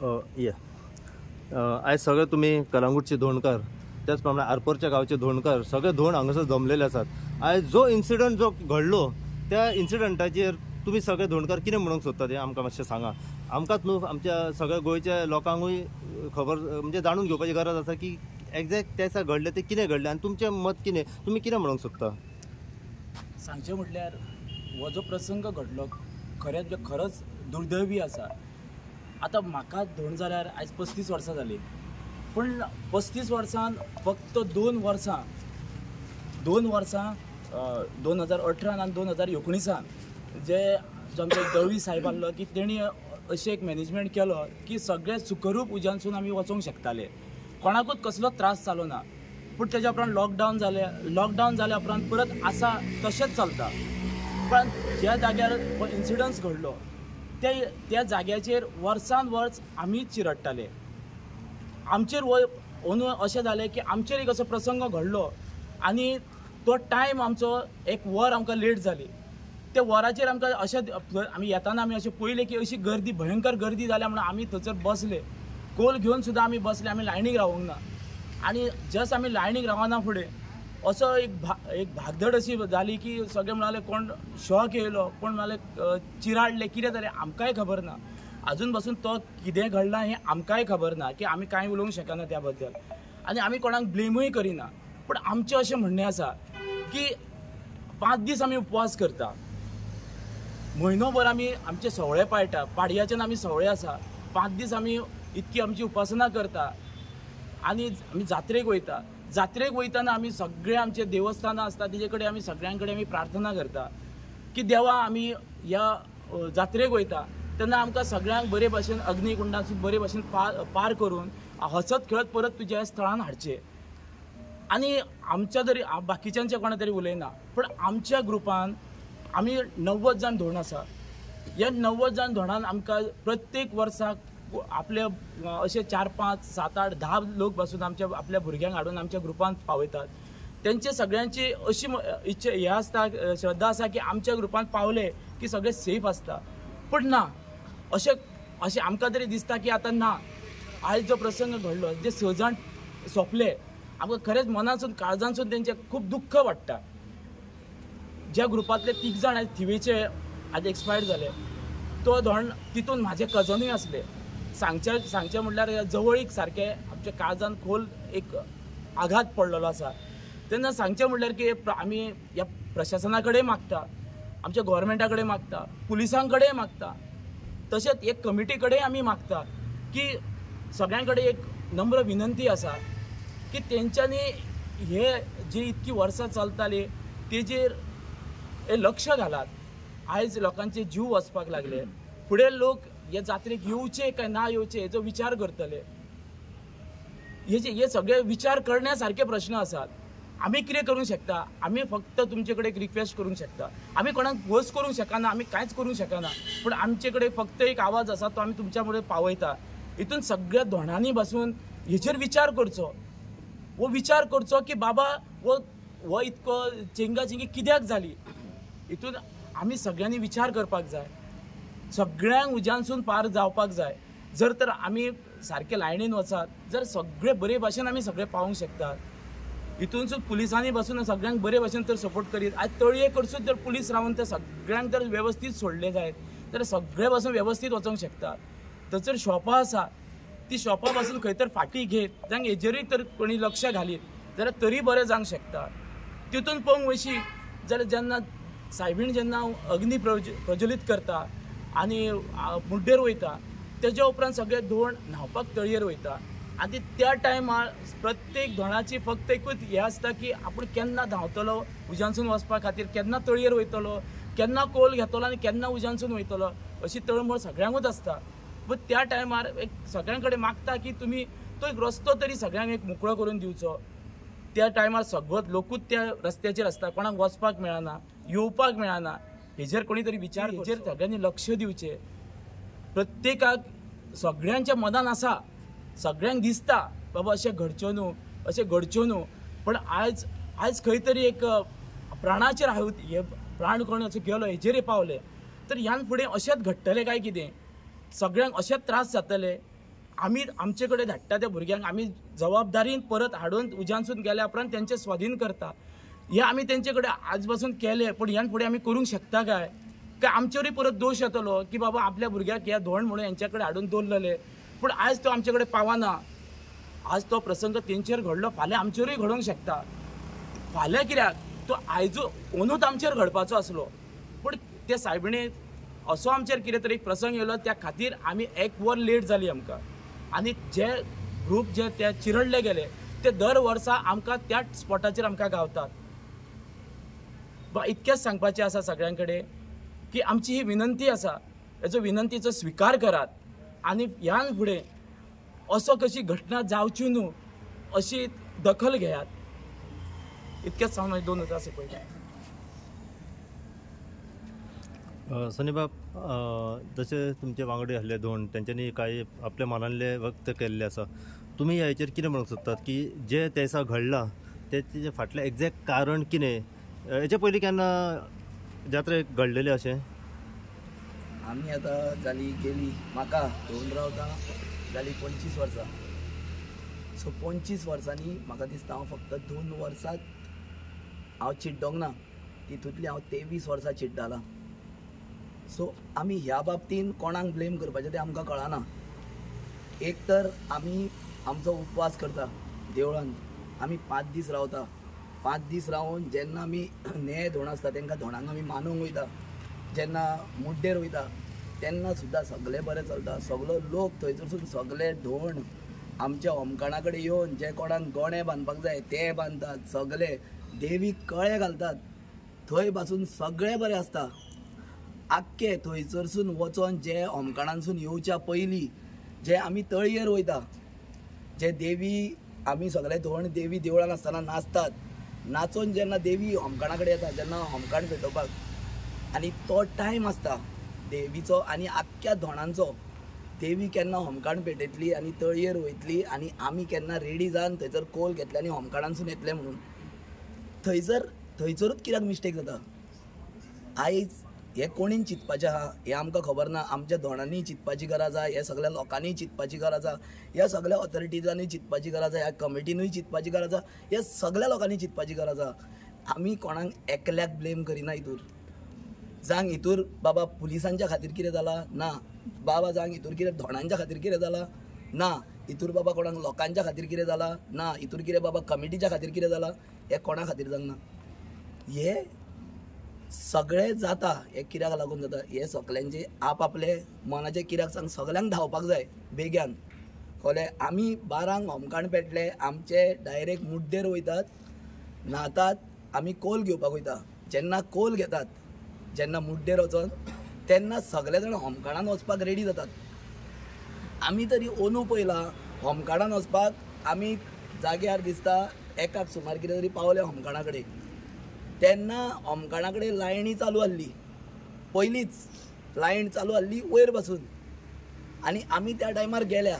ये आयज सगळे तुम्ही कलंगूटचे धोंडकार त्याच प्रमाणे आरपोरच्या गावचे धोंडकार सगळे धोंड हांगासर जमलेले आसात। आयज जो इन्सिडंट जो घडलो त्या इन्सिडंटाचेर तुम्ही सगळे धोंडकार कितें म्हणूंक सोदता ते आमकां मातशें सांगा। आमकांच न्हू आमच्या सगळ्या गोंयच्या लोकांकूय खबर म्हणजे जाणून घेवपाची गरज आसा की एक्झॅक्ट त्या दिसा घडलें ते कितें घडलें आनी तुमचें मत कितें, तुमी कितें म्हणूंक सोदता। सांगचें म्हटल्यार हो जो प्रसंग घडलो खरंच दुर्दैवी आसा। आतां म्हाका धोंड जाल्यार आयज 35 वर्सां जाली, पण 35 वर्सान फक्त 2 वर्सां 2018 आनी 2019 जे आमचे दळवी साहेब आसलो की तेणी अशें एक मॅनेजमेंट केलो की सगळे सुखरूप उज्यानसून आमी वचोंक शकताले, कोणाकूच कसलो त्रास जालो ना। पूण तेज्या उपरांत लॉकडावन जाल्या उपरांत परत आसा तशेंच चलता। पण ज्या जाग्यार हो इन्सिडन्स घडलो त्या जाग्याचेर वर्सान वर्स आमीच चिरडटाले। आमचेर अंदू अशें जालें की आमचेर एक असो प्रसंग घडलो आनी तो टायम आमचो एक वर आमकां लेट जाली। त्या वराचेर आमकां अशें आमी येताना आमी अशें पळयलें की अशी गर्दी भयंकर गर्दी जाल्या म्हणून आमी थंयसर बसले, कोल घेवन सुद्दां आमी बसले, आमी लायनीक रावूंक ना। आनी जस्ट आमी लायनीक रावना फुडें असो एक भागदड अशी जाली की सगळे म्हणाले कोण शॉक येयलो, कोण म्हणाले चिराडले, कितें जालें आमकांय खबर ना। अजून पासून तो कितें घडलां हें आमकांय खबर ना, की आमी कांय उलोवंक शकना त्या बद्दल आनी आमी कोणाक ब्लेमूय करिना। पूण आमचें अशें म्हणणें आसा की 5 दीस आमी उपवास करता, म्हयनोभर आमी आमचे सवळे पाळटा, पाडयाच्यान आमी सवळे आसा, 5 दीस आमी इतकी आमची उपासना करता आनी आमी जात्रेक वयताना आमी सगळे आमचे देवस्थानां आसता तेजे कडेन आमी सगळ्यां कडेन आमी प्रार्थना करता की देवा आमी ह्या जात्रेक वयता तेन्ना आमकां सगळ्यांक बरे भाशेन अग्निकुंडासून बरे भाशेन पार करून हसत खेळत परत तुज्या स्थळान हाडचे। आनी आमच्या तरी बाकीच्यांचे कोणा तरी उलयना, पण आमच्या ग्रुपान आमी 90 जाण धोंड आसा। ह्या 90 जाण धोंडान आमकां प्रत्येक वर्साक आपले असे 4, 5, 7, 8, 10 लोक बसून आपल्या भुरग्यांक हाडून आमच्या ग्रुपान पावयतात। त्यांचे सगळ्यांची अशी इच्छा हे आसता, श्रद्धा आसा की आमच्या ग्रुपान पावले की सगळे सेफ आसता। पण ना, अशें आमकां तरी दिसता की आतां ना। आयज जो प्रसंग घडलो जे 6 जाण सोंपले, आमकां खरेंच मनासून काळजांसून तेंचे खूब दुख्ख वाडटा। ज्या ग्रुपांतले 3 जाण आयज थिवेचे आज एक्सपायर्ड जाले, तो धोंड तितून म्हाजे कजनूय आसले। सांगचे म्हटल्यार जवळीक सारखे आमच्या काळजान खोल एक आघात पडलेलो आसा। तेन्ना सांगचे म्हटल्यार की आमी ह्या प्रशासना कडेन मागता, आमच्या गोव्हर्मेंटा कडेन मागता, पुलिसां कडेन मागता, तशेंच एक कमिटी कडेन आमी मागता की सगळ्यां कडेन एक नम्र विनंती आसा की तेंच्यांनी हे जी इतकी वर्सां चलताली तेजेर लक्ष घालात। आयज लोकांचे जीव वचपाक लागले, फुडें लोक ह्या जात्रेक येवचे काय ना येवचे हेचो विचार करतले। हे सगळे विचार करण्यासारखे प्रश्न आसात। आमी कितें करूंक शकता? आमी फक्त तुमचे कडेन एक रिक्वेस्ट करूंक शकता। आमी कोणाक फोर्स करूंक शकना, आमी कांयच करूंक शकना, पूण आमचे कडेन फक्त एक आवाज आसा तो आमी तुमच्या मुळे पावयता। हितून सगळ्या धोंडांनी बसून हेचेर विचार करचो, वो विचार करचो की बाबा वो इतको चेंगाचेंगी कित्याक जाली। हितून आमी सगळ्यांनी विचार करपाक जाय, सगळ्यांक उज्यानसून पार जावपाक जाय। जर तर आमी सारके लायनीन वचात जर सगळे बरे भाशेन आमी सगळे पावूंक शकतात। हितूनसून पुलिसांनी बसून सगळ्यांक बरे भाशेन तर सपोर्ट करीत। आज तळये कडसून जर पुलीस रावन त्या सगळ्यांक जर व्यवस्थित सोडले जायत जाल्यार सगळे बसून व्यवस्थित वचोंक शकतात। थंयसर शॉपां आसा, ती शॉपां बसून खंय तर फाटी घेत जांक हेजेरूय तर कोणी लक्ष घालीत जाल्यार तरी बरें जावंक शकता। तितून पळोवंक वयशी जाल्यार जेन्ना सायबीण जेन्ना अग्नी प्रज्वलीत करता आनी मुड्डेर वयता तेज्या उपरांत सगळे धोंड न्हांवपाक तळयेर वयता आनी त्या टायमार प्रत्येक धोंडाची फक्त एकूच हें आसता की आपूण केन्ना धांवतलो उज्यानसून वचपा खातीर, केन्ना तळयेर वयतलो, केन्ना कोल घेतलो आनी केन्ना उज्यानसून वयतलो, अशी तळमळ सगळ्यांकूच आसता। पण त्या टायमार एक सगळ्यां कडेन मागता की तुमी तो एक रस्तो तरी सगळ्यांक एक मोकळो करून दिवचो। त्या टायमार सगळोच लोकूच त्या रस्त्याचेर आसता, कोणाक वचपाक मेळना, येवपाक मेळना। हेजेर कोणी तरी विचार, हेजेर सगळ्यांनी लक्ष दिवचें। प्रत्येकाक सगळ्यांच्या मनान आसा, सगळ्यांक दिसता बाबा अशें घडच्यो न्हू, पण आयज खंय तरी एक प्राणाचेर हे प्राण कोण असो गेलो हेजेर पावले तर ह्यान फुडें अशेंच घडटलें काय कितें, सगळ्यांक अशेंच त्रास जातले आमी आमचे कडेन धाडटा त्या भुरग्यांक आमी जबाबदारीन परत हाडून उज्यांसून गेल्या उपरांत तेंचे स्वाधीन करता. हे आमी तेंचे कडेन आज पासून केले, पण ह्यान फुडें आमी करूंक शकता काय आमचेरूय परत दोश येतलो की बाबा आपल्या भुरग्याक ह्या धोंड म्हणून यांच्या कडेन हाडून दवरलेले, पण आज तो आमचे कडेन पावना. आज तो प्रसंग तेंचेर घडलो, फाल्यां आमचेरूय घडोवंक शकता. फाल्यां कित्याक तो आयजो अंदूच आमचेर घडपाचो आसलो, पण ते सायबिणी असो आमचेर कितें तरी प्रसंग येयलो, त्या खातीर आमी एक वर लेट जाली आमकां. आनी जे ग्रूप जे ते चिरडले गेले ते दर वर्सा आमकां त्या स्पॉटाचेर आमकां गावतात. इतकेंच सांगपाचें आसा सगळ्यां कडेन की आमची ही विनंती आसा, हेजो विनंतीचो स्विकार करात आनी ह्यान फुडें असो कशी घटना जावची न्हू अशी दखल घेयात. इतकेंच सांगून हांवें 2 उतरां सोंपयलीं. सनीबाब, जसे तुमचे वांगडी आसले दोन तेंच्यांनी काही आपल्या मनातले व्यक्त केल्ले आसा, तुमी ह्या हेचेर कितें म्हणूंक सोदतात की जे त्या दिसा घडलां तेचे फाटलें एक्झॅक्ट कारण कितें? हेचे पयलीं केन्ना जात्रेक घडलेलें अशें? आमी आतां जाली गेली म्हाका धोंड रावता जाली 25 वर्सां. सो 25 वर्सांनी म्हाका दिसता हांव फक्त 2 वर्सांत हांव चिड्डोंक ना, तितूंतली हांव 23 वर्सां चिड्डलां. सो आमी ह्या बाबतीन कोणाक ब्लेम करपाचें तें आमकां कळना. एक तर आमी आमचो उपवास करता देवळान, आमी 5 दीस रावता. 5 दीस रावन जेन्ना आमी नेय धोंड आसता तेंकां धोंडांक आमी मानूंक वयता, जेन्ना मुड्डेर वयता तेन्ना सुद्दां सगळें बरें चलता. सगळो लोक थंयसरसून सगळे धोंड आमच्या होमखणा कडेन येवन जे कोणाक गोणे बांदपाक जाय ते बांदतात, सगळे देवीक कळे घालतात, थंय पासून सगळें बरें आसता. आख्खे थंयसरसून वचोन जे होमखणांसून येवच्या पयलीं जे आमी तळयेर वयता, जे देवी आमी सगळे धोंड देवी देवळान आसतना नाचतात, नाचोन जेन्ना देवी होमखणा कडेन येता, जेन्ना होमखण पेटोवपाक, आनी तो टायम आसता देवीचो आनी आख्ख्या धोंडांचो, देवी केन्ना होमखण पेटयतली आनी तळयेर वयतली आनी आमी केन्ना रेडी जावन थंयसर कोल घेतले आनी होमखणांसून येतले म्हणून. थंयसरूच कित्याक मिस्टेक जाता? आयज हे कोणीन चिंतपाचें आहा हें आमकां खबर ना. आमच्या धोंडांनी चिंतपाची गरज आहा, ह्या सगळ्या लोकांनी चिंतपाची गरज आहा, ह्या सगळ्या ऑथॉरिटीजांनी चिंतपाची गरज आहा, ह्या कमिटीनूय चिंतपाची गरज आहा, ह्या सगळ्या लोकांनी चिंतपाची गरज आहा. आमी कोणाक एकल्याक ब्लेम करिना हितूर. जांग हितूर बाबा पुलिसांच्या खातीर कितें जालां ना, बाबा जांग हितूर कितें धोंडांच्या खातीर कितें जालां ना, हितूर बाबा कोणाक लोकांच्या खातीर कितें जालां ना, हितूर कितें बाबा कमिटीच्या खातीर कितें जालां हें कोणा खातीर जावंक ना. हे सगळें जाता हे कित्याक लागून जाता? हे सगळ्यांचे आपआपले मनाचे कित्याक सांग सगळ्यांक धांवपाक जाय बेग्यान. खोले आमी 12 होमखण पेटले, आमचे डायरेक्ट मुड्डेर वयतात, न्हातात, आमी कोल घेवपाक वयता. जेन्ना कोल घेतात, जेन्ना मुड्डेर वचोन तेन्ना सगळे जाण होमखणान वचपाक रेडी जातात. आमी तरी अंदू पयला होमखणान वचपाक आमी जाग्यार दिसता एकाक सुमार कितें तरी पावले होमखणा कडेन. तेन्ना होमखणा कडेन लायनी चालू आसली, पयलींच लायन चालू आसली वयर बसून, आनी आमी त्या टायमार गेल्या.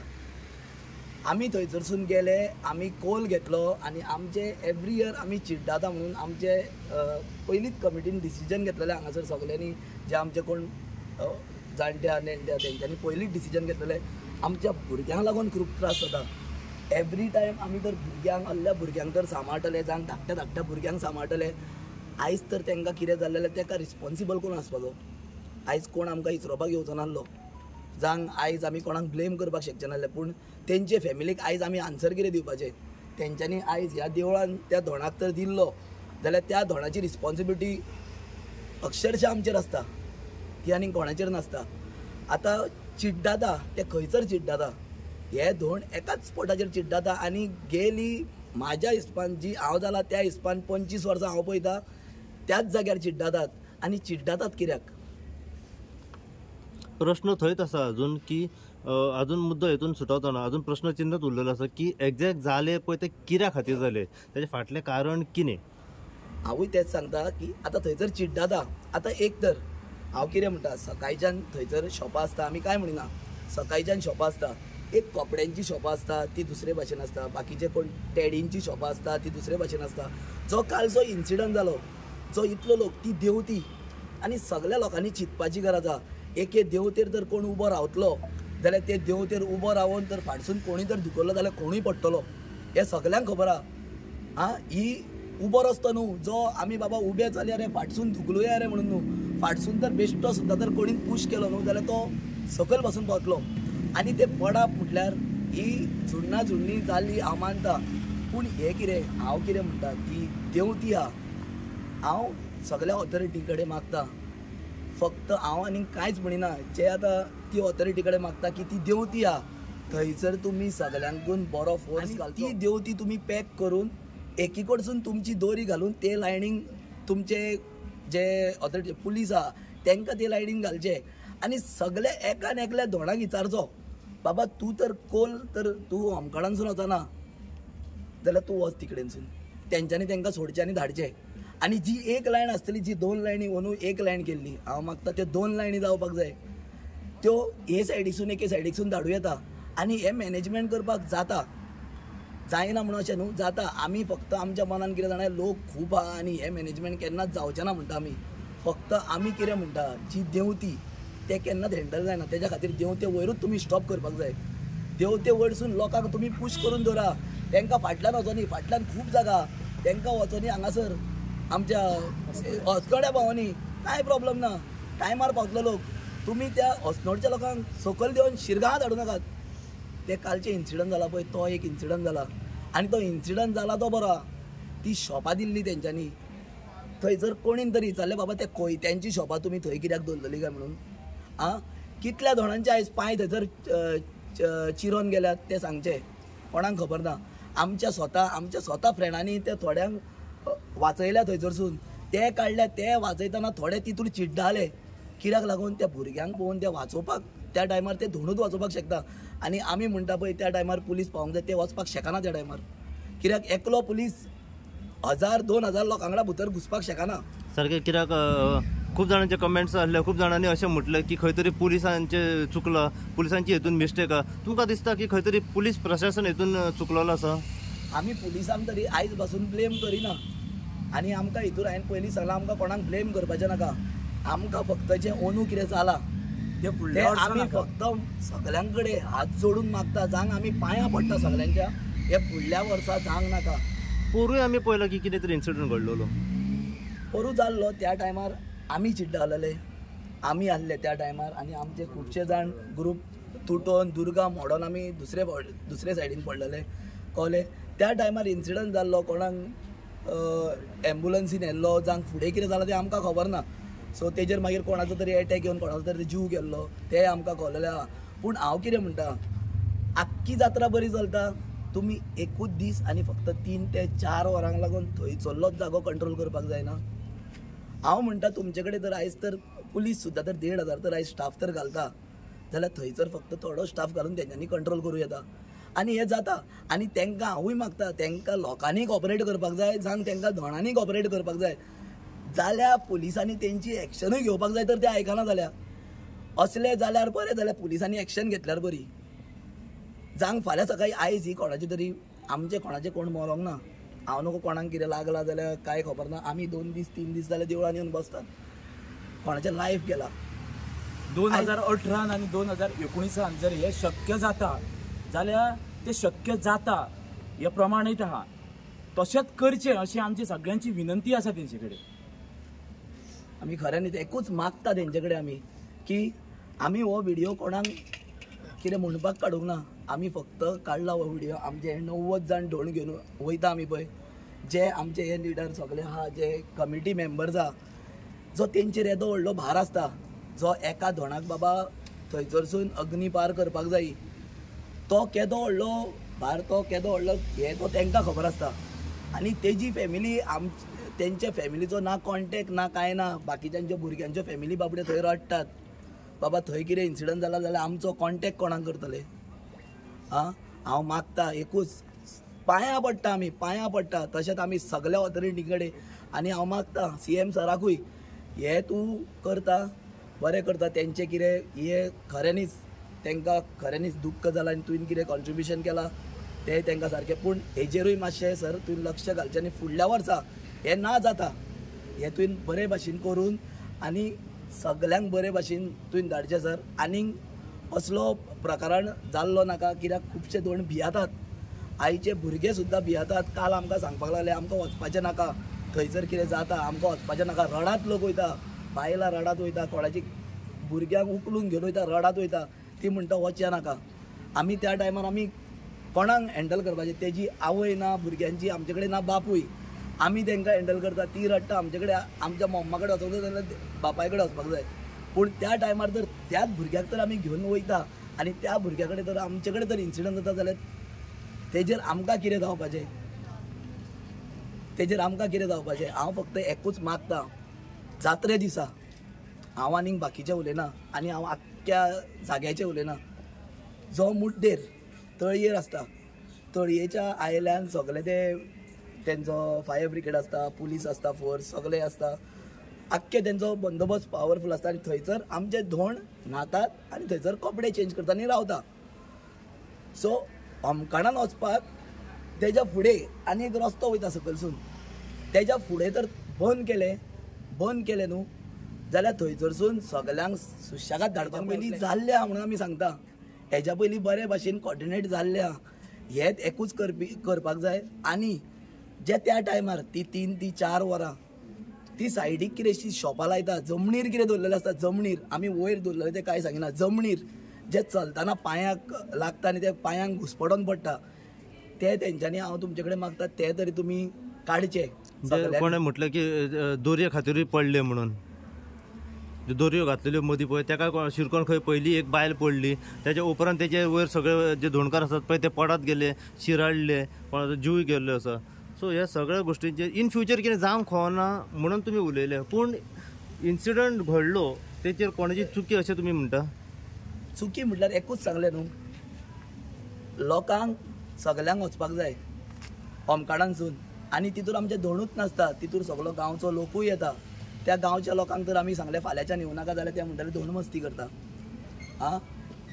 आमी थंयसरसून गेले, आमी कोल घेतलो आनी आमचे एवरी इयर आमी चिड्डाता म्हणून आमचे पयलींच कमिटीन डिसिजन घेतलेलें हांगासर सगळ्यांनी, जे आमचे कोण जाणट्या नेणट्या तेंच्यांनी पयलींच डिसिजन घेतलेलें आमच्या भुरग्यांक लागून खूब त्रास जाता. एवरी टायम आमी तर भुरग्यांक ahल्या भुरग्यांक तर सांबाळटले, जावं धाकट्या भुरग्यांक सांबाळटले. आयज तर तांकां कितें जाल्लें ताका रिस्पॉन्सिबल कोण आसपाचो? आयज कोण आमकां इचरोवपाक येवचो नासलो, जावं आयज आमी कोणाक ब्लेम करपाक शकचे नासले, पूण तेंचे फॅमिलीक आयज आमी आन्सर कितें दिवपाचें? तेंच्यांनी आयज ह्या देवळान त्या धोंडाक तर दिल्लो जाल्यार त्या धोंडाची रिस्पॉन्सिबिलिटी अक्षरशः आमचेर आसता, ती आनी कोणाचेर नासता. आतां चिड्डाता ते खंयसर चिड्डाता, हे धोंड एकाच स्पॉटाचेर चिड्डाता. आनी गेली म्हाज्या हिसपान जी हांव जाला त्या हिसपान 25 वर्सां हांव पळयता त्याच जाग्यार चिड्डातात. आनी चिड्डातात कित्याक? प्रश्न थंयच आसा अजून की अजून मुद्दो हेतून सुटवतना अजून प्रश्न चिन्हच उरलेलो आसा की एक्झॅक्ट जाले पळय ते कित्या खातीर जाले, तेजें फाटलें कारण कितें? हांवूय तेच सांगता की आतां थंयसर चिड्डाता. आतां एक तर हांव कितें म्हणटा, सकाळच्यान थंयसर शॉपां आसता, आमी कांय म्हणिना, सकाळच्यान शॉपां आसता. एक कपड्यांची शॉपां आसता ती दुसरे भाशेन आसता, बाकीचे कोण टॅडींची शॉपां आसता ती दुसरे भाशेन आसता. जो कालचो इन्सिडंट जालो, जो इतलो लोक ती देंवती, आनी सगळ्या लोकांनी चिंतपाची गरज आहा. एके देंवतेर जर कोण उबो रावतलो जाल्यार ते देंवतेर उबो रावन तर फाटसून कोणी जर धुकल्लो जाल्यार कोणूय पडटलो हें सगल्यांक खबर आहा. ही उबो रस्तो न्हू जो आमी बाबा उबे जाल्यार रे फाटसून धुकलुया रे म्हणून न्हू. फाटसून तर बेश्टो सुद्दां तर कोणी पुश केलो न्हू जाल्यार तो सकयल बसून पावतलो. आनी ते पडप म्हटल्यार ही झुडना झुडणी जाल्ली हांव मानता. पूण हें कितें हांव कितें म्हणटा की देंवती आहा हांव सगळ्या ऑथॉरिटी कडेन मागता. फक्त हांव आनी कांयच म्हणिना जे आतां ती ऑथॉरिटी कडेन मागता की ती देंवती आहा थंयसर तुमी सगल्यांकून बरो फोर्स घालचो. ती देंवती तुमी पॅक करून एकी कडसून तुमची दोरी घालून ते लायनीक तुमचे जे ऑथॉरिटी पुलीस आहा तांकां ते लायनीक घालचे आनी सगळे एकान एकल्या धोंडाक विचारचो बाबा तूं तर कोल तर तूं होमखणानसून वचना जाल्यार तूं वच तिकडेनसून. तेंच्यांनी तांकां सोडचें आनी धाडचें. आनी जी एक लायन आसतली जी 2 लायनी अंदू एक लायन केल्ली हांव मागता त्यो 2 लायनी जावपाक जाय. त्यो हे सायडीसून एके सायडीकसून धाडूं येता आनी हे मॅनेजमेंट करपाक जाता. जायना म्हणून अशें न्हू जाता. आमी फक्त आमच्या मनान कितें जाणां लोक खूब आहा आनी हे मॅनेजमेंट केन्नाच जावचें ना म्हणटा आमी. फक्त आमी कितें म्हणटा जी देंवती ते केन्नाच हँडल जायना. तेज्या खातीर देंवते वयरूच तुमी स्टॉप करपाक जाय. देंवते वयरसून लोकांक तुमी पुश करून दवरा. तांकां फाटल्यान वचोनी फाटल्यान खूब जागा तांकां वचोनी हांगासर आमच्या हॉस्कोड्या पावोनी कांय प्रॉब्लम ना. टायमार पावतलो लोक. तुमी त्या हॉस्नोडच्या लोकांक सकयल देवन शिरगांव धाडूं नाकात. ते कालचे इन्सिडंट जाला पळय तो एक इन्सिडंट जाला आनी तो इन्सिडंट जाला तो बरो. ती शॉपां दिल्ली तेंच्यांनी थंय जर कोणीन तरी विचारलें बाबा ते कोयत्यांची शॉपां तुमी थंय कित्याक दवरलेली काय म्हणून. कितल्या जाणांचे आयज पांय थंयसर चिरोन गेल्यात ते सांगचे कोणाक खबर ना. आमच्या स्वता फ्रेंडांनी ते थोड्यांक वाचयल्या थंयसरसून ते काडले. ते वाचयतना थोडे तितून चिड्डाले कित्याक लागून त्या भुरग्यांक पळोवन ते वाचोवपाक त्या टायमार ते धोंडूच वाचोवपाक शकता. आनी आमी म्हणटा पळय त्या टायमार पुलीस पावोंक जाय ते वचपाक शकना त्या टायमार. कित्याक एकलो पुलीस 1000-2000 लोकां वांगडा भितर घुसपाक शकना. सारकें कित्याक खूब जाणांचे कमेंट्स आसले. खूब जाणांनी अशें म्हटलें की खंय तरी पुलिसांचे चुकलां पुलिसांची हेतून मिस्टेक आहा. तुमकां दिसता की खंय तरी पुलीस प्रशासन हेतून चुकलेलो आसा. आमी पुलिसांक तरी आयज पासून ब्लेम करिना आनी आमकां हितून हांवें पयलीं सांगलां आमकां कोणाक ब्लेम करपाचें नाका. आमकां फक्त जें अंदू कितें जालां ते आमी फक्त सगळ्यां कडेन हात जोडून मागता. जांक आमी पांयां पडटा सगळ्यांच्या हे फुडल्या वर्सा जावंक नाका. पोरूय आमी पळयलां की कितें तरी इन्सिडंट घडलेलो. पोरू जाल्लो त्या टायमार आमी चिड्डालेले आमी आसले त्या टायमार आनी आमचे खुबशे जाण ग्रूप तुटोन दुर्गा मोडोन आमी दुसरे सायडीन पडलेले कळ्ळें. त्या टायमार इन्सिडंट जाल्लो कोणाक एम्बुलन्सीन येल्लो जांक फुडें कितें जालां तें आमकां खबर ना. सो तेजेर मागीर कोणाचो तरी एटॅक येवन कोणाचो तरी जीव गेल्लो तें आमकां कळलेलें आहा. पूण हांव कितें म्हणटा आख्खी जात्रा बरी चलता तुमी एकूच दीस आनी फक्त 3 ते 4 वरांक लागून थंयसरलोच जागो कंट्रोल करपाक जायना. हांव म्हणटा तुमचे कडेन तर आयज तर पुलीस सुद्दां तर 1,500 तर आयज स्टाफ तर घालता जाल्यार थंयसर फक्त थोडो स्टाफ घालून तेंच्यांनी कंट्रोल करूं येता आनी हें जाता. आनी तांकां हांवूय मागता तांकां लोकांनी कॉपरेट करपाक जाय जांक तांकां धोणांनी कॉपरेट करपाक जाय जाल्यार पुलिसांनी तेंची एक्शनूय घेवपाक जाय. तर ते आयकना जाल्यार असले जाल्यार बरें जाल्यार पुलिसांनी एक्शन घेतल्यार बरी. जांक फाल्यां सकाळी आयज ही कोणाची तरी आमचे कोणाचें कोण मरोंक ना. हांव नको कोणाक कितें लागलां जाल्यार कांय खबर ना. आमी 2 दीस 3 दीस जाल्यार देवळान येवन बसतात. कोणाचें लायफ गेलां. 2018 आनी 2019 जर हे शक्य जाता जाल्यार ते शक्य जाता हे प्रमाणीत आहा. तशेंच करचें अशी आमची सगळ्यांची विनंती आसा तेंचे कडेन. आमी खऱ्यांनीच एकूच मागता तेंचे कडेन आमी की आमी हो व्हिडियो कोणाक कितें म्हणपाक काडूंक ना. आमी फक्त काडला हो व्हिडियो. आमचे 90 जाण ढोण घेवन वयता आमी पळय जे आमचे हे लिडर सगळे आहा जे कमिटी मेंबर्स आहा जो तेंचेर येदो व्हडलो भार आसता जो एका धोणाक बाबा थंयसरसून अग्नी पार करपाक जायी तो केदो व्हडलो भार तो केदो व्हडलो हे तो तांकां खबर आसता. आनी तेजी फॅमिली तेंच्या फॅमिलीचो ना कॉन्टेक्ट ना कांय ना. बाकीच्यांच्या भुरग्यांच्यो फॅमिली बाबडे थंय रडटात बाबा थंय कितें इन्सिडंट जाला जाल्यार आमचो कॉन्टेक्ट कोणाक करतले. हांव मागता एकूच पांयां पडटा आमी पांयां पडटा. तशेंच आमी सगळ्या ऑथॉरिटी कडेन आनी हांव मागता CM सराकूय हे तूं करता बरें करता. तेंचें कितें हे खऱ्यांनीच तांकां खऱ्यांनीच दुख्ख जालां आनी तुवें कितें कॉन्ट्रिब्युशन केलां तें तांकां सारकें. पूण हेजेरूय मातशें सर तुवें लक्ष घालचें आनी फुडल्या वर्सा हें ना जाता हें तुवें बरे भाशेन करून आनी सगल्यांक बरे भाशेन तुवें धाडचें सर. आनीक असलो प्रकारान जाल्लो नाका, कित्याक खुबशे धोंड भियातात. आयचे भुरगे सुद्दां भियातात. काल आमकां सांगपाक लागले आमकां वचपाचें नाका, थंयसर कितें जाता, आमकां वचपाचें नाका. रडात लोक वयता, बायलां रडात वयता, कोणाची भुरग्यांक उखलून घेवन वयता, रडात वयता. ती म्हणटा वचचें नाका. आमी त्या टायमार आमी कोणाक हँडल करपाचें, तेजी आवय ना भुरग्यांची, आमचे कडेन ना बापूय, आमी तांकां हँडल करता. ती रडटा, आमचे कडेन आमच्या मम्मा कडेन वचूंक जाय जाल्यार बापाय कडेन वचपाक जाय. पूण त्या टायमार जर त्याच भुरग्याक तर आमी घेवन वयता आनी त्या भुरग्या कडेन जर आमचे कडेन जर इन्सिडंट जाता जाल्यार तेजेर आमकां कितें जावपाचें, तेजेर आमकां कितें जावपाचें. हांव फक्त एकूच मागता, जात्रे दिसा हांव आनीक बाकीचें उलयना आनी हांव आख्ख्या जाग्याचें उलयना. जो मुड्डेर तळयेर आसता, तळयेच्या आयल्यान सगळे ते तेंचो फायर ब्रिगेड आसता, पुलीस आसता, फोर्स सगळे आसता, आख्खे तेंचो बंदोबस्त पावरफूल आसता आनी थंयसर आमचे धोंड न्हातात आनी थंयसर कपडे चेंज करता आनी रावता. सो होमखणान वचपाक तेज्या फुडें आनी एक रस्तो वयता सकयलसून, तेज्या फुडें तर बंद केले न्हू जाल्यार थंयसरसून सगल्यांक सुशेगाद धाडपाक पयलीं जाल्ल्या म्हणून आमी सांगता. हेज्या पयलीं बरे भाशेन कॉर्डिनेट जाल्ल्या, हेच एकूच करपाक जाय. आनी जे त्या टायमार ती 3 ती 4 वरां ती सायडीक कितें शॉपां लायता, जमनीर कितें दवरलेलें आसता, जमनीर आमी वयर दवरलेलें तें कांय सांगिना, जमनीर जे चलतना पांयाक लागता आनी ते पांयांक घुसपडोन पडटा, ते तेंच्यांनी हांव तुमचे कडेन मागता ते तरी तुमी काडचे. कोणें म्हटलें की दोरये खातीरूय पडले म्हणून, दोरयो घातलेल्यो मदीं पळय तेका शिरकोन खंय पयलीं एक बायल पडली, तेच्या उपरांत तेचे वयर सगळे जे धोंडकार आसात पळय ते पडत गेले, शिराळ्ळे, कोणाचो जीव गेल्लो आसा. सो ह्या सगळ्या गोश्टींचेर इन फ्युचर कितें जावंक खोना म्हणून तुमी उलयले. पूण इन्सिडंट घडलो तेचेर कोणाची चुकी अशें तुमी म्हणटा? चुकी म्हटल्यार एकूच सांगलें न्हू, लोकांक सगल्यांक वचपाक जाय होमखणानसून आनी तितूर आमचें धोंडूच नासता, तितूर सगळो गांवचो लोकूय येता. त्या गांवच्या लोकांक जर आमी सांगलें फाल्यांच्यान येवं नाका जाल्यार ते म्हणटाले धोंड मस्ती करता.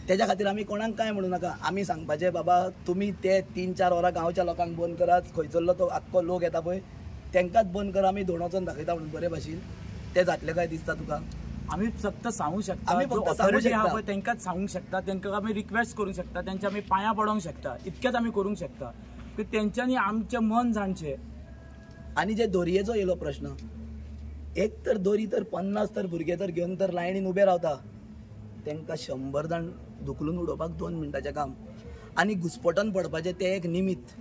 तेज्या खातीर आमी कोणाक कांय म्हणूं नाका. आमी सांगपाचें बाबा तुमी ते 3-4 वरां गांवच्या लोकांक बंद करात, खंयसरलो तो आख्खो लोक येता पळय तेंकांच बंद करा, आमी धोंड वचोन दाखयता म्हणून बरे भाशेन. ते जातलें काय दिसता तुका? आमी फक्त सांगू शकता, आमी फक्त सांगू शकता, तेंकांच सांगूंक शकता, तेंकां आमी रिक्वेस्ट करूंक शकता, तेंच्या आमी पांयां पडोंक शकता, इतकेंच आमी करूंक शकता की तेंच्यांनी आमचें मन जाणचें. आनी जे दोरयेचो येयलो प्रश्न, एक तर दोरी तर 50 तर भुरगे तर घेवन तर लायनीन उबे रावता, तेंकां 100 जाण धुकलून उडोवपाक 2 मिनटाचें काम. आनी घुसपटोन पडपाचें तें एक निमित्त.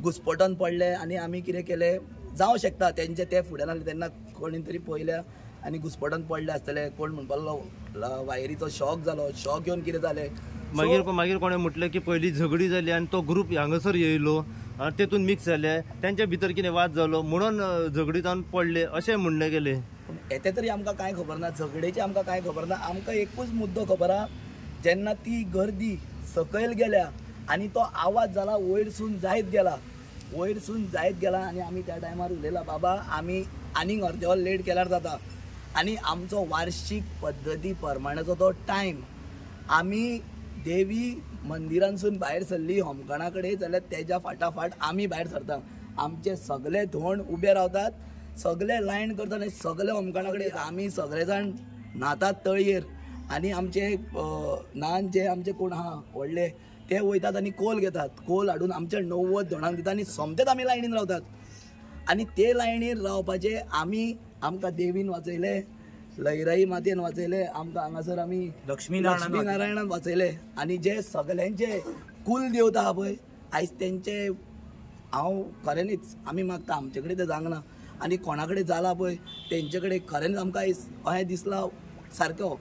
घुसपटोन पडले आनी आमी कितें केलें, जावं शकता तेंचे ते फुड्यान आसले तेन्ना कोणी तरी पळयल्या आनी घुसपटोन पडले आसतले, कोण म्हणपाक वायरीचो शॉक जालो, शॉक येवन कितें जालें. मागीर कोणें म्हटलें की पयलीं झगडी जाली आनी तो ग्रूप हांगासर येयलो आनी तेतून मिक्स जाले, तेंच्या भितर कितें वाद जालो म्हणून झगडी जावन पडले अशें म्हणलें गेलें. पूण येते तरी आमकां कांय खबर ना, झगडेचें आमकां कांय खबर ना. आमकां एकूच मुद्दो खबर आहा, जेन्ना ती गर्दी सकयल गेल्या आनी तो आवाज जाला वयरसून जायत गेला आनी आमी त्या टायमार उलयला बाबा आमी आनीक अर्दे वर लेट केल्यार जाता. आनी आमचो वार्षिक पद्दती प्रमाणेचो तो टायम, आमी देवी मंदिरांसून भायर सरली होमखणा कडेन जाल्यार तेज्या फाटाफाट आमी भायर सरता. आमचे सगळे धोंड उबे रावतात, सगळे लायन करतात आनी सगळे होमखणा कडेन आमी सगळे जाण न्हातात तळयेर आनी आमचे न्हान जे आमचे कोण आहा व्हडले ते वयतात आनी कोल घेतात, कोल हाडून आमच्या 90 धोंडांक दितात आनी सोमतेच आमी लायनीन रावतात. आनी ते लायनीर रावपाचे आमकां देवीन वाचयले, लयराई मातयेन वाचयले, आमकां हांगासर आमी लक्ष्मी नारायणान वाचयले. आनी जे सगल्यांचे कुल देवता आहा पळय आयज तेंचे हांव खरेंच आमी मागता आमचे कडेन तें जावंक ना आनी कोणा कडेन जाला पळय तेंचे कडेन खरेंच आमकां आयज अहें दिसला सारको.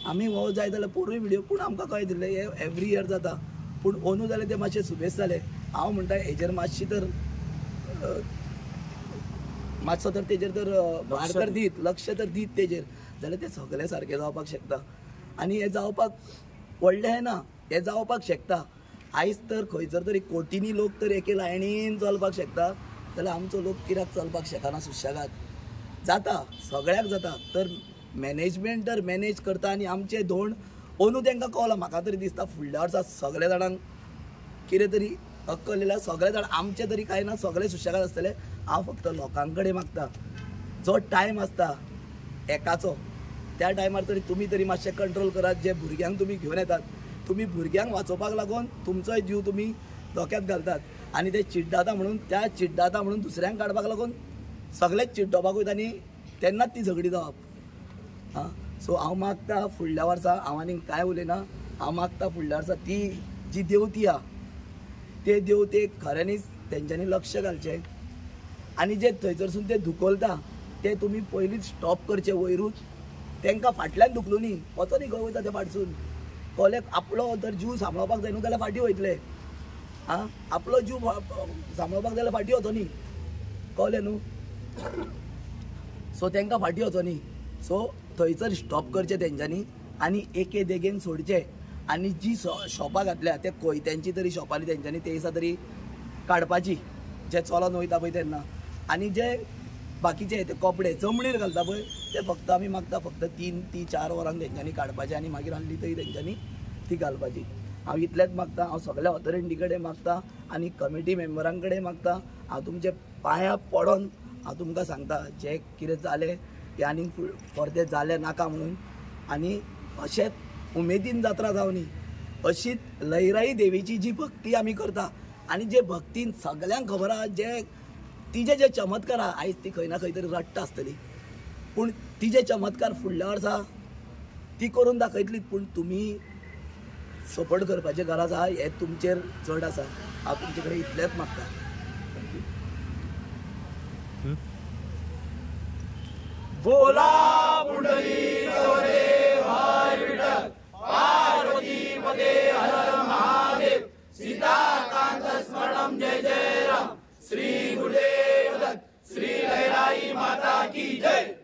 आमी हो जाय जाल्यार पोरूय व्हिडियो पूण आमकां कळय दिले हे एवरी इयर जाता. पूण अंदू जाल्यार ते मातशे सुबेज जाले. हांव म्हणटा हेजेर मातशी तर मातसो तर तेजेर तर भार तर दीत, लक्ष तर दीत तेजेर, जाल्यार ते सगळे सारकें जावपाक शकता. आनी हें जावपाक व्हडलें हें ना, हें जावपाक शकता. आयज तर खंयसर तरी कोटींनी लोक तर एके लायनीन चलपाक शकता, जाल्यार आमचो लोक कित्याक चलपाक शकना सुशेगाद? जाता, सगळ्याक जाता. तर मॅनेजमेंट तर मॅनेज करता आनी आमचे धोंड अंदू तांकां कळला. म्हाका तरी दिसता फुडल्या वर्सा सगळ्या जाणांक कितें तरी अक्कल येयला, सगळे जाण आमचे तरी कांय ना, सगळे सुशेगाद आसतले. हांव फक्त लोकां कडेन मागता जो टायम आसता एकाचो त्या टायमार तरी तुमी तरी मातशें कंट्रोल करात. जे भुरग्यांक तुमी घेवन येतात, तुमी भुरग्यांक वाचोवपाक लागून तुमचोय जीव तुमी धोक्यात घालतात आनी ते चिड्डाता म्हणून दुसऱ्यांक काडपाक लागून सगळेच चिड्डोवपाक वयता आनी तेन्नाच ती झगडी जावप. सो हांव मागता फुडल्या वर्सा, हांव आनीक कांय उलयना, हांव मागता फुडल्या वर्सा ती जी देवती आहा ते देवतेक खऱ्यांनीच तेंच्यांनी लक्ष घालचें आनी जे थंयसरसून ते धुकलता ते तुमी पयलींच स्टॉप करचे. वयरूच तांकां फाटल्यान धुकलू न्ही, वचो न्ही खंय वयता ते फाटसून. कोल्याक आपलो जर जीव सांबाळपाक जाय न्हू जाल्यार फाटीं वयतले. आपलो जीव सांबाळपाक जाल्यार फाटीं वचो न्ही, कळ्ळें न्हू. सो तांकां फाटीं वचो न्ही. सो थंयसर स्टॉप करचें तेंच्यांनी आनी एके देगेन सोडचें. आनी जी शॉपां घातल्या ते कोयत्यांची तरी शॉपाली तेंच्यांनी ते दिसा तरी काडपाची, जे चलोन वयता पळय तेन्ना. आनी जे बाकीचे ते कपडे जमणीर घालता पळय ते फक्त आमी मागता फक्त 3 ते 4 वरांक तेंच्यांनी काडपाचे आनी मागीर आहली तरी तेंच्यांनी ती घालपाची. हांव इतलेंच मागता. हांव सगळ्या ऑथॉरिटी कडेन मागता आनी कमिटी मेंबरां कडेन मागता. हांव तुमचे पांयां पडोन हांव तुमकां सांगता जें कितें जालें तें आनीक परतें जालें नाका म्हणून. आनी अशेंच उमेदीन जात्रा जावनी, अशीच लयराई देवीची जी भक्ती आमी करता आनी जे भक्तीन सगल्यांक खबर आहा जे तिजे जे चमत्कार आहा, आयज ती खंय ना खंय तरी रडटा आसतली, पूण तिजे चमत्कार फुडल्या वर्सा ती करून दाखयतली. पूण तुमी सपोर्ट करपाचें गरज आहा, हें तुमचेर चड आसा. हांव तुमचे कडेन इतलेंच मागता. थँक्यू. बोला पुंडलिक हरे हर विठ्ठल, पार्वती पदे हर महादेव, सीताकांत स्मरणम जय जय राम, श्री गुरुदेव दत्त, श्री लहराई माता की जय.